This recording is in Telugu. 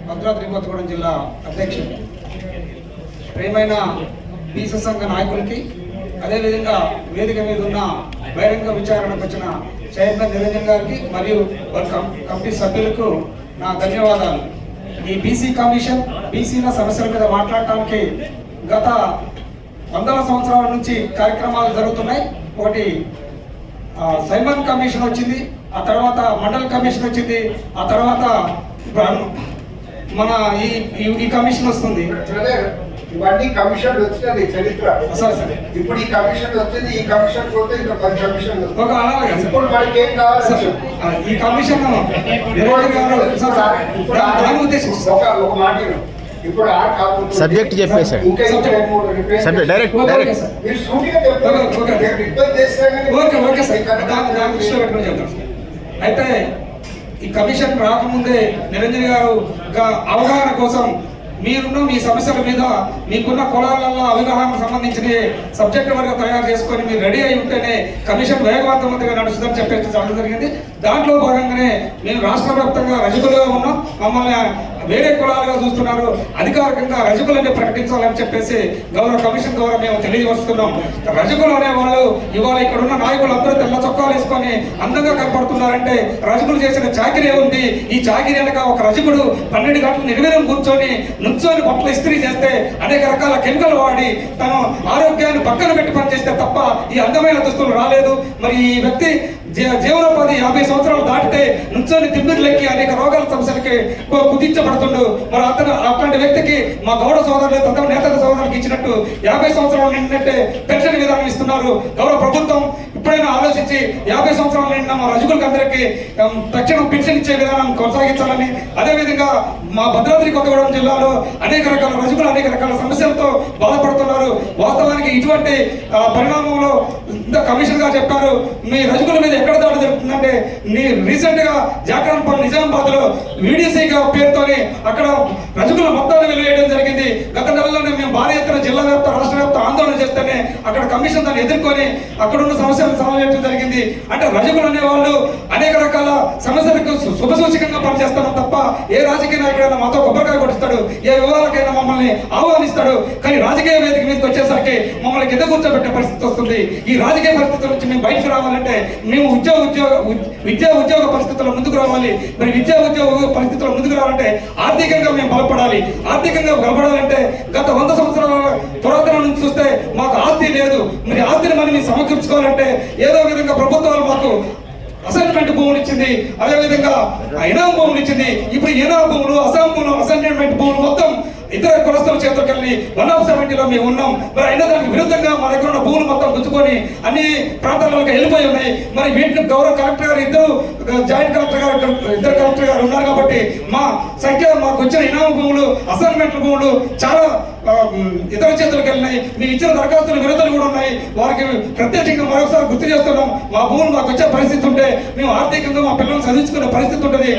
భద్రాద్రి కొత్తగూడెం జిల్లా అధ్యక్షుడు, ప్రియమైన బీసీ సంఘ నాయకులకి, అదేవిధంగా వేదిక మీద ఉన్న బహిరంగ విచారణకు వచ్చిన చైర్మన్ నిరంజన్ గారికి మరియు కమిటీ సభ్యులకు నా ధన్యవాదాలు. ఈ బీసీ కమిషన్ బీసీల సమస్యల మీద మాట్లాడటానికి గత 100 సంవత్సరాల నుంచి కార్యక్రమాలు జరుగుతున్నాయి. ఒకటి సైమన్ కమిషన్ వచ్చింది, ఆ తర్వాత మండల్ కమిషన్ వచ్చింది, ఆ తర్వాత మన ఈ కమిషన్ వస్తుంది. ఇవన్నీ కమిషన్ వచ్చినది చరిత్ర. సరే ఇప్పుడు ఈ కమిషన్ వచ్చింది, ఈ కమిషన్ పోతే ఇంకా 10 కమిషన్ ఇప్పుడు మనకి ఏం కావాలి? ఈ కమిషన్ ఒక మాట ఇప్పుడు సబ్జెక్ట్ చెప్పేసాడు. డైరెక్ట్ మీరు సూటిగా చెప్తారు. అయితే ఈ కమిషన్ రాకముందే నిరంజన్ గారు అవగాహన కోసం మీరున్న మీ సమస్యల మీద మీకున్న కులాలలో అవగాహనకు సంబంధించిన సబ్జెక్ట్ వరకు తయారు చేసుకొని మీరు రెడీ అయి ఉంటేనే కమిషన్ వేగవంతంగా నడుస్తుందని చెప్పేసి చెప్పడం జరిగింది. దాంట్లో భాగంగానే మేము రాష్ట్ర వ్యాప్తంగా రజకులుగా ఉన్నాం, మమ్మల్ని వేరే కులాలుగా చూస్తున్నారు, అధికారికంగా రజకులని ప్రకటించాలని చెప్పేసి గౌరవ కమిషన్ ద్వారా మేము తెలియజేస్తున్నాం. రజకులు అనేవాళ్ళు ఇవాళ ఇక్కడ ఉన్న నాయకులు అందరూ తెల్ల చొక్కాలు వేసుకొని అందంగా కనపడుతున్నారంటే రజకులు చేసిన చాకిరీ ఉంది. ఈ చాకిరీ వెనక ఒక రజకుడు 12 గంటలు నిర్విరం కూర్చొని బట్టలు ఇస్త్రీ చేస్తే అనేక రకాల కెమికల్ వాడి తన ఆరోగ్యాన్ని పక్కన పెట్టి పనిచేస్తే తప్ప ఈ అందమైన దుస్తులు రాలేదు. మరి ఈ వ్యక్తి జీవనోపాధి 50 సంవత్సరాలు దాటితే నుంచొని తిమ్మిర్లెక్కి అనేక రోగాల సమస్యలకి కుదించబడుతుండు. మరి అట్లాంటి వ్యక్తికి మా గౌడ సోదరులు తమ నేతల సోదరులకు ఇచ్చినట్టు 50 సంవత్సరాలు నిండినట్టే పెన్షన్ విధానం ఇస్తున్నారు. గౌరవ ప్రభుత్వం ఇప్పుడైనా ఆలోచించి 50 సంవత్సరాలు నిండిన మా రజకులకు అందరికీ తక్షణం పెన్షన్ ఇచ్చే విధానం కొనసాగించాలని, అదేవిధంగా మా భద్రాద్రి కొత్తగూడెం జిల్లాలో అనేక రకాల రజకులు అనేక రకాల సమస్యలతో బాధపడుతున్నారు. వాస్తవానికి ఇటువంటి పరిణామంలో కమిషన్ గా చెప్పారు, మీ రజకుల మీద ఎక్కడ దాడి జరుగుతుందంటే రీసెంట్ గా జాక్రాన్పల్లి నిజామాబాద్ లో వీడీసీ పేరుతోనే అక్కడ రజకుల మొత్తాన్ని వెలివేయడం జరిగింది. గత నెలలోనే మేము భారీ ఎత్తున జిల్లా వ్యాప్త రాష్ట్ర వ్యాప్త ఆందోళన చేస్తేనే అక్కడ కమిషన్ దాన్ని ఎదుర్కొని అక్కడ ఉన్న సమస్యలను సాల్వ్ చేయడం జరిగింది. అంటే రజకులు అనేవాళ్ళు అనేక రకాల సమస్యలకు శుభసూచకంగా పనిచేస్తాను తప్ప ఏ రాజకీయ నాయకుడైనా మాతో కొబ్బరికాయ కొట్టిస్తాడు, ఏ వివాహాలకైనా మమ్మల్ని ఆహ్వానిస్తాడు. కానీ రాజకీయ వేదిక మీదకి వచ్చేసరికి మమ్మల్ని కింద కూర్చోబెట్టే పరిస్థితి వస్తుంది. ఈ రాజకీయ పరిస్థితుల నుంచి మేము బయటకు రావాలంటే మేము విద్యా ఉద్యోగ పరిస్థితుల్లో ముందుకు రావాలి. మరి విద్యా ఉద్యోగ పరిస్థితుల్లో ముందుకు రావాలంటే ఆర్థికంగా మేము బలపడాలి. ఆర్థికంగా బలపడాలంటే గత 100 సంవత్సరాల పురాతనం నుంచి చూస్తే మాకు ఆస్తి లేదు. మరి ఆస్తిని మనం సమకూర్చుకోవాలంటే ఏదో విధంగా ప్రభుత్వాలు మాకు అసైన్మెంట్ భూములు ఇచ్చింది, అదేవిధంగా ఇనాం భూములు ఇచ్చింది. ఇప్పుడు ఇనాం భూములు అసైన్మెంట్ భూములు మొత్తం ఇతర కులస్తుల చేతులకు వెళ్ళి 170లో మేము ఉన్నాం. మరి అయినా దానికి విరుద్ధంగా మా దగ్గర ఉన్న భూములు మొత్తం గుంజుకొని అన్ని ప్రాంతాలకు వెళ్ళిపోయి ఉన్నాయి. మరి వీటిని గౌరవ కలెక్టర్ గారు జాయింట్ కలెక్టర్ గారు ఉన్నారు కాబట్టి మా సంఖ్య మాకు వచ్చిన ఇనాం భూములు అసైన్మెంట్ భూములు చాలా ఇతర చేతులకు వెళ్ళినాయి. మేము ఇచ్చిన దరఖాస్తుల విరుద్ధలు కూడా ఉన్నాయి. వారికి ప్రత్యేకంగా మరొకసారి గుర్తు చేస్తున్నాం, మా భూములు మాకు వచ్చే పరిస్థితి ఉంటే మేము ఆర్థికంగా మా పిల్లలను చదివించుకునే పరిస్థితి ఉంటుంది.